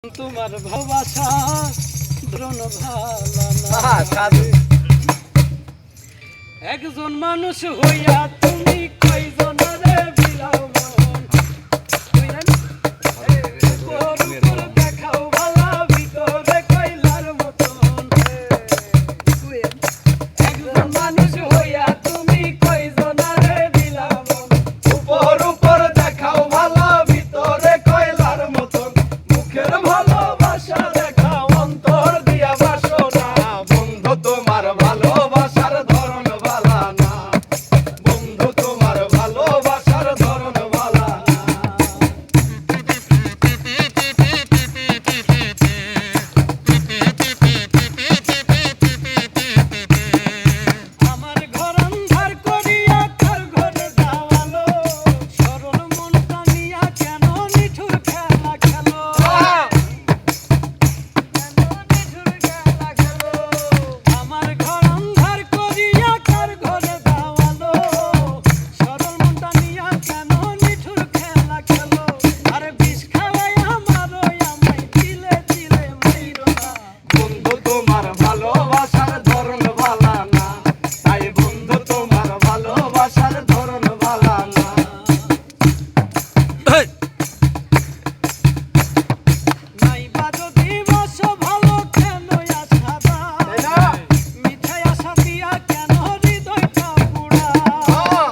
তোমার ভালোবাসা দ্রোণ ভালা একজন মানুষ হইয়া তুমি কয়জনরে বিলাও মন দেখাও ভালা ভিতরে কইলার মতন একজন মানুষ হইয়া তুমি কয়জনরে বিলাও মন উপর উপর দেখাও ভালা ভিতরে কইলার মতন মুখের ভালোবাসা দেখাও অন্তর দিয়া বাসনা বন্ধু তোমার ভালোবাসার ধরন ভালা না বন্ধু তোমার ভালোবাসার ধরন ভালা না আমার ঘর অন্ধার করিয়া কার ঘরে যাওয়ালো সরল মন টানিয়া কেন নিঠুর খেলা খেলো আমার ঘর অন্ধার করিয়া কার ঘরে যাওয়ালো সরল মন টানিয়া কেন নিঠুর খেলা খেলো আরে বিষ খাওয়াই আমারই আমায় দিলে দিলে মাইরো না বন্ধু তোমার ভালোবাসার ধরন ভালা না তাই বন্ধু তোমার ভালোবাসার ধরন ভালা না নাই বাজো দিবস ভালো কেন আশা দাও মিঠাই আশা দিয়া কেন হৃদয়টা পুরাও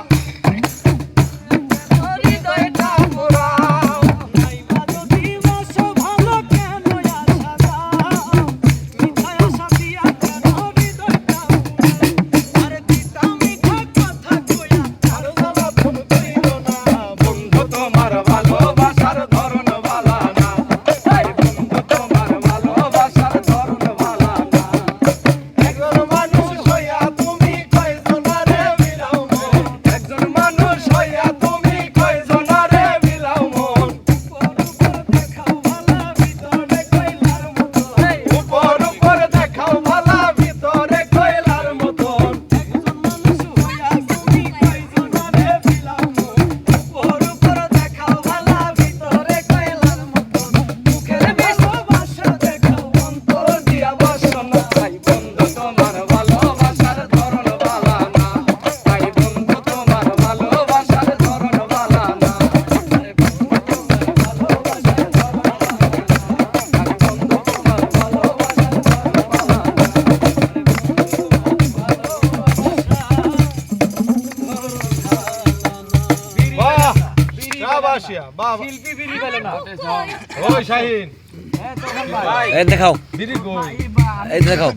হৃদয়টা পুরাও নাই বাজো দিবস ভালো কেন আশা দাও মিঠাই আশা দিয়া কেন হৃদয়টা পুরাও আরে দিতা মিঠা কথা কইয়া আর জ্বালা ফোন কইরো না বন্ধু তোমার ভালোবাসার ধরন ভালা না তাই বন্ধু তোমার ভালোবাসার ধরন ভালা না একজন মানুষ হইয়া তুমি কয়জনরে বিলাও মন একজন মানুষ হইয়া তুমি কয়জনরে বিলাও মন উপর উপর দেখাও ভালা ভিতরে কইলার মতন উপর উপর দেখাও ভালা ভিতরে কইলার মতন একজন মানুষ হইয়া তুমি কয়জনরে বিলাও মন উপর উপর দেখাও ভালা ভিতরে কইলার মতন মুখের ভালোবাসা দেখাও অন্তর দিয়া বাসনা তাই বন্ধু তোমার ভালোবাসার ধরন ভালা না তাই বন্ধু তোমার ভালোবাসার ধরন ভালা না আরে বন্ধু তোমার ভালোবাসার ধরন ভালা না আরে বন্ধু তোমার ভালোবাসার ধরন ভালা না বাহ শাবাশিয়া বাহ শিল্পী বিড়ি বলে না ওই শাহিন এই দেখাও বিড়ি কই এই দেখাও